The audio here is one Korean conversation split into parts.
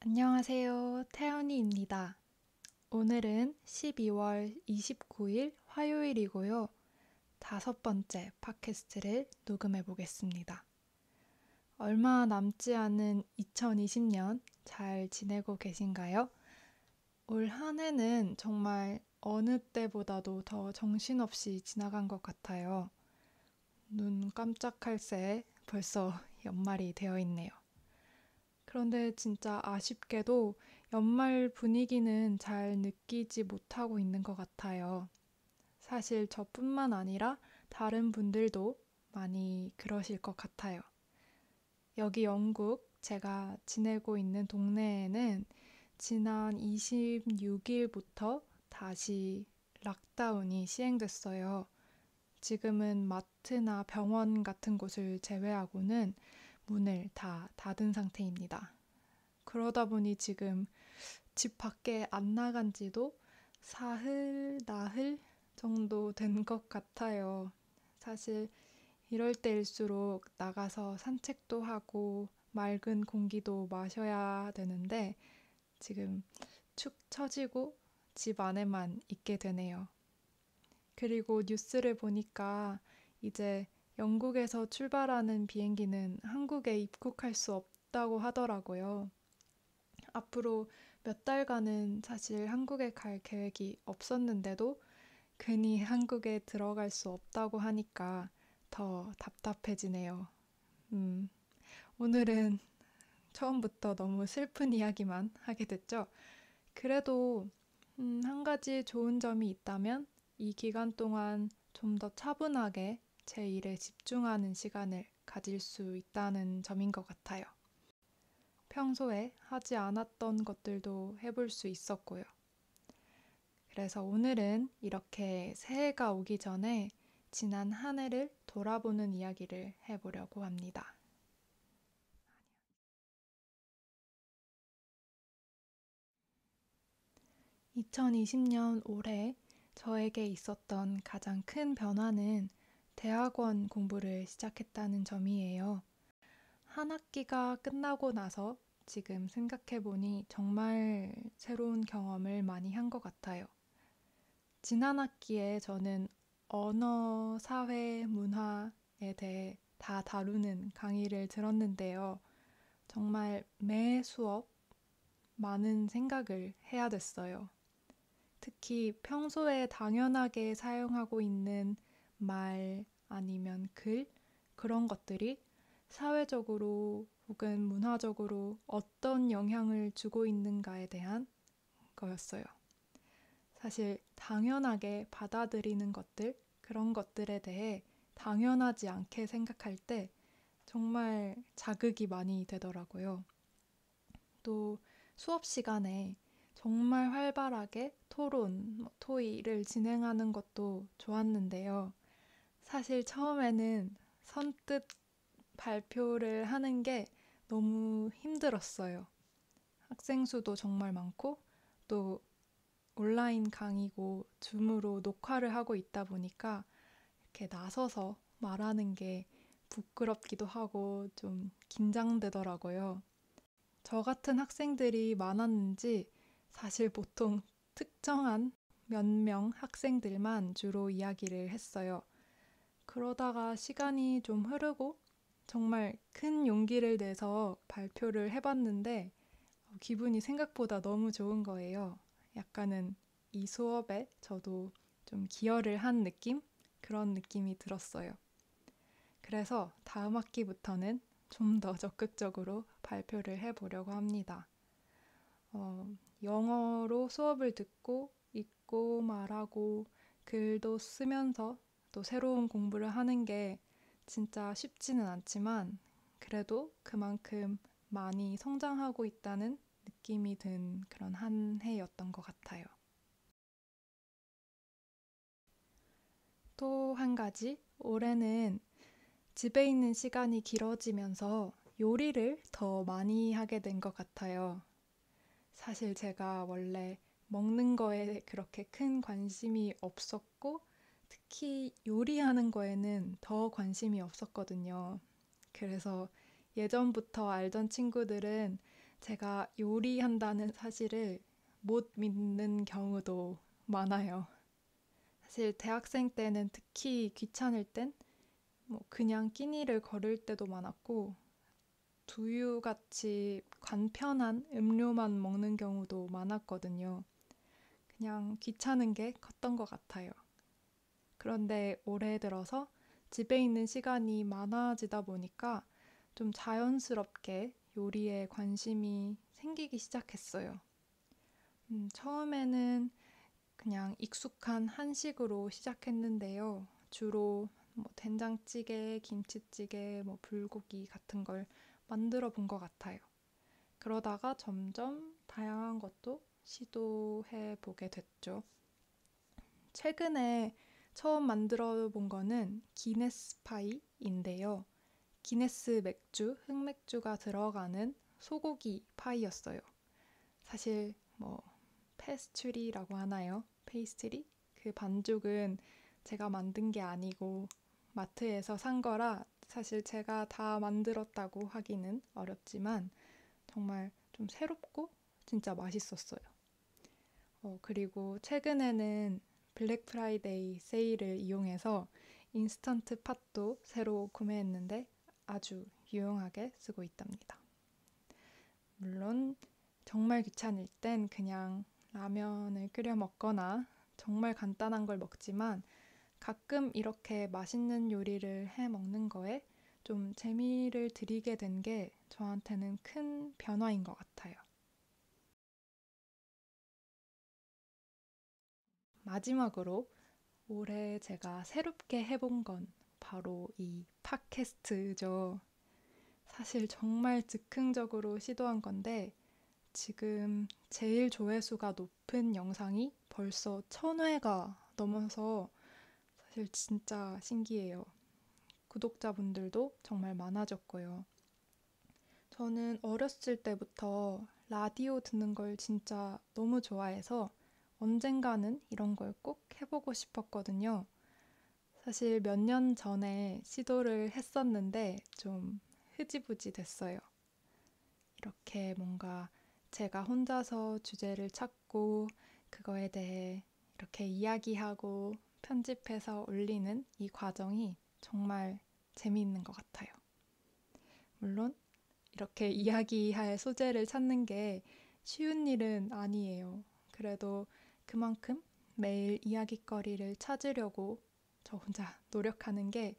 안녕하세요. 태연이입니다. 오늘은 12월 29일 화요일이고요. 다섯 번째 팟캐스트를 녹음해 보겠습니다. 얼마 남지 않은 2020년 잘 지내고 계신가요? 올 한 해는 정말 어느 때보다도 더 정신없이 지나간 것 같아요. 눈 깜짝할 새에 벌써 연말이 되어 있네요. 그런데 진짜 아쉽게도 연말 분위기는 잘 느끼지 못하고 있는 것 같아요. 사실 저뿐만 아니라 다른 분들도 많이 그러실 것 같아요. 여기 영국 제가 지내고 있는 동네에는 지난 26일부터 다시 락다운이 시행됐어요. 지금은 마트나 병원 같은 곳을 제외하고는 문을 다 닫은 상태입니다. 그러다 보니 지금 집 밖에 안 나간 지도 사흘, 나흘 정도 된 것 같아요. 사실 이럴 때일수록 나가서 산책도 하고 맑은 공기도 마셔야 되는데 지금 축 처지고 집 안에만 있게 되네요. 그리고 뉴스를 보니까 이제 영국에서 출발하는 비행기는 한국에 입국할 수 없다고 하더라고요. 앞으로 몇 달간은 사실 한국에 갈 계획이 없었는데도 괜히 한국에 들어갈 수 없다고 하니까 더 답답해지네요. 음, 오늘은 처음부터 너무 슬픈 이야기만 하게 됐죠. 그래도 한 가지 좋은 점이 있다면 이 기간 동안 좀 더 차분하게 제 일에 집중하는 시간을 가질 수 있다는 점인 것 같아요. 평소에 하지 않았던 것들도 해볼 수 있었고요. 그래서 오늘은 이렇게 새해가 오기 전에 지난 한 해를 돌아보는 이야기를 해보려고 합니다. 2020년 올해 저에게 있었던 가장 큰 변화는 대학원 공부를 시작했다는 점이에요. 한 학기가 끝나고 나서 지금 생각해보니 정말 새로운 경험을 많이 한 것 같아요. 지난 학기에 저는 언어, 사회, 문화에 대해 다 다루는 강의를 들었는데요. 정말 매 수업 많은 생각을 해야 됐어요. 특히 평소에 당연하게 사용하고 있는 말 아니면 글 그런 것들이 사회적으로 혹은 문화적으로 어떤 영향을 주고 있는가에 대한 거였어요. 사실 당연하게 받아들이는 것들, 그런 것들에 대해 당연하지 않게 생각할 때 정말 자극이 많이 되더라고요. 또 수업 시간에 정말 활발하게 토론, 토의를 진행하는 것도 좋았는데요. 사실 처음에는 선뜻 발표를 하는 게 너무 힘들었어요. 학생 수도 정말 많고 또 온라인 강의고 줌으로 녹화를 하고 있다 보니까 이렇게 나서서 말하는 게 부끄럽기도 하고 좀 긴장되더라고요. 저 같은 학생들이 많았는지 사실 보통 특정한 몇 명 학생들만 주로 이야기를 했어요. 그러다가 시간이 좀 흐르고 정말 큰 용기를 내서 발표를 해봤는데 기분이 생각보다 너무 좋은 거예요. 약간은 이 수업에 저도 좀 기여를 한 느낌? 그런 느낌이 들었어요. 그래서 다음 학기부터는 좀 더 적극적으로 발표를 해보려고 합니다. 어, 영어로 수업을 듣고 읽고 말하고 글도 쓰면서 또 새로운 공부를 하는 게 진짜 쉽지는 않지만 그래도 그만큼 많이 성장하고 있다는 느낌이 든 그런 한 해였던 것 같아요. 또 한 가지, 올해는 집에 있는 시간이 길어지면서 요리를 더 많이 하게 된 것 같아요. 사실 제가 원래 먹는 거에 그렇게 큰 관심이 없었고, 특히 요리하는 거에는 더 관심이 없었거든요. 그래서 예전부터 알던 친구들은 제가 요리한다는 사실을 못 믿는 경우도 많아요. 사실 대학생 때는 특히 귀찮을 땐 뭐 그냥 끼니를 거를 때도 많았고 두유같이 간편한 음료만 먹는 경우도 많았거든요. 그냥 귀찮은 게 컸던 것 같아요. 그런데 올해 들어서 집에 있는 시간이 많아지다 보니까 좀 자연스럽게 요리에 관심이 생기기 시작했어요. 처음에는 그냥 익숙한 한식으로 시작했는데요. 주로 뭐 된장찌개, 김치찌개, 뭐 불고기 같은 걸 만들어 본 것 같아요. 그러다가 점점 다양한 것도 시도해 보게 됐죠. 최근에 처음 만들어 본 거는 기네스 파이인데요. 기네스 맥주, 흑맥주가 들어가는 소고기 파이였어요. 사실 뭐 페스츄리라고 하나요? 페이스트리? 그 반죽은 제가 만든 게 아니고 마트에서 산 거라 사실 제가 다 만들었다고 하기는 어렵지만 정말 좀 새롭고 진짜 맛있었어요. 그리고 최근에는 블랙 프라이데이 세일을 이용해서 인스턴트 팥도 새로 구매했는데 아주 유용하게 쓰고 있답니다. 물론 정말 귀찮을 땐 그냥 라면을 끓여 먹거나 정말 간단한 걸 먹지만 가끔 이렇게 맛있는 요리를 해 먹는 거에 좀 재미를 들이게 된 게 저한테는 큰 변화인 것 같아요. 마지막으로 올해 제가 새롭게 해본 건 바로 이 팟캐스트죠. 사실 정말 즉흥적으로 시도한 건데 지금 제일 조회수가 높은 영상이 벌써 1000회가 넘어서 사실 진짜 신기해요. 구독자분들도 정말 많아졌고요. 저는 어렸을 때부터 라디오 듣는 걸 진짜 너무 좋아해서 언젠가는 이런 걸 꼭 해보고 싶었거든요. 사실 몇 년 전에 시도를 했었는데 좀 흐지부지 됐어요. 이렇게 뭔가 제가 혼자서 주제를 찾고 그거에 대해 이렇게 이야기하고 편집해서 올리는 이 과정이 정말 재미있는 것 같아요. 물론 이렇게 이야기할 소재를 찾는 게 쉬운 일은 아니에요. 그래도 그만큼 매일 이야깃거리를 찾으려고 저 혼자 노력하는 게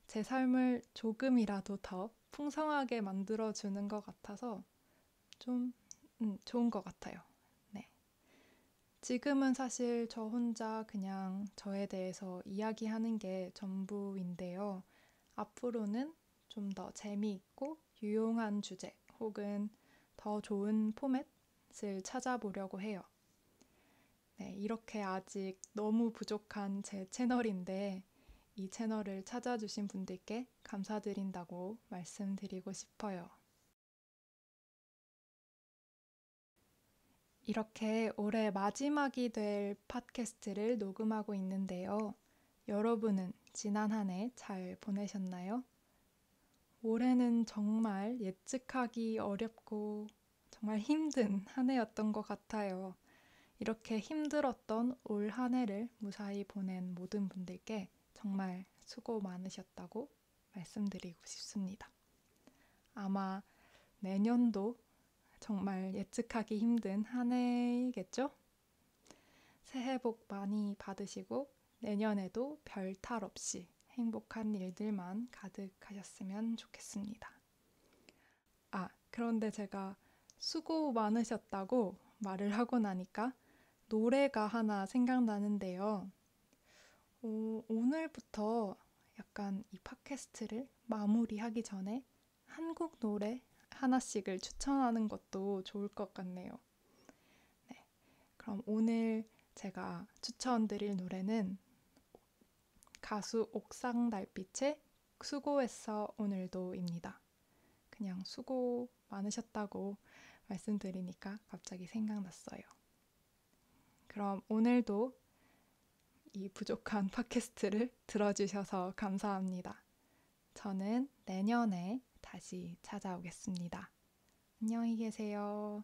제 삶을 조금이라도 더 풍성하게 만들어주는 것 같아서 좀 좋은 것 같아요. 네. 지금은 사실 저 혼자 그냥 저에 대해서 이야기하는 게 전부인데요. 앞으로는 좀 더 재미있고 유용한 주제 혹은 더 좋은 포맷을 찾아보려고 해요. 네, 이렇게 아직 너무 부족한 제 채널인데 이 채널을 찾아주신 분들께 감사드린다고 말씀드리고 싶어요. 이렇게 올해 마지막이 될 팟캐스트를 녹음하고 있는데요. 여러분은 지난 한 해 잘 보내셨나요? 올해는 정말 예측하기 어렵고 정말 힘든 한 해였던 것 같아요. 이렇게 힘들었던 올 한 해를 무사히 보낸 모든 분들께 정말 수고 많으셨다고 말씀드리고 싶습니다. 아마 내년도 정말 예측하기 힘든 한 해겠죠? 새해 복 많이 받으시고 내년에도 별 탈 없이 행복한 일들만 가득하셨으면 좋겠습니다. 그런데 제가 수고 많으셨다고 말을 하고 나니까 노래가 하나 생각나는데요. 오늘부터 약간 이 팟캐스트를 마무리하기 전에 한국 노래 하나씩을 추천하는 것도 좋을 것 같네요. 네, 그럼 오늘 제가 추천드릴 노래는 가수 옥상달빛의 수고했어 오늘도입니다. 그냥 수고 많으셨다고 말씀드리니까 갑자기 생각났어요. 그럼 오늘도 이 부족한 팟캐스트를 들어주셔서 감사합니다. 저는 내년에 다시 찾아오겠습니다. 안녕히 계세요.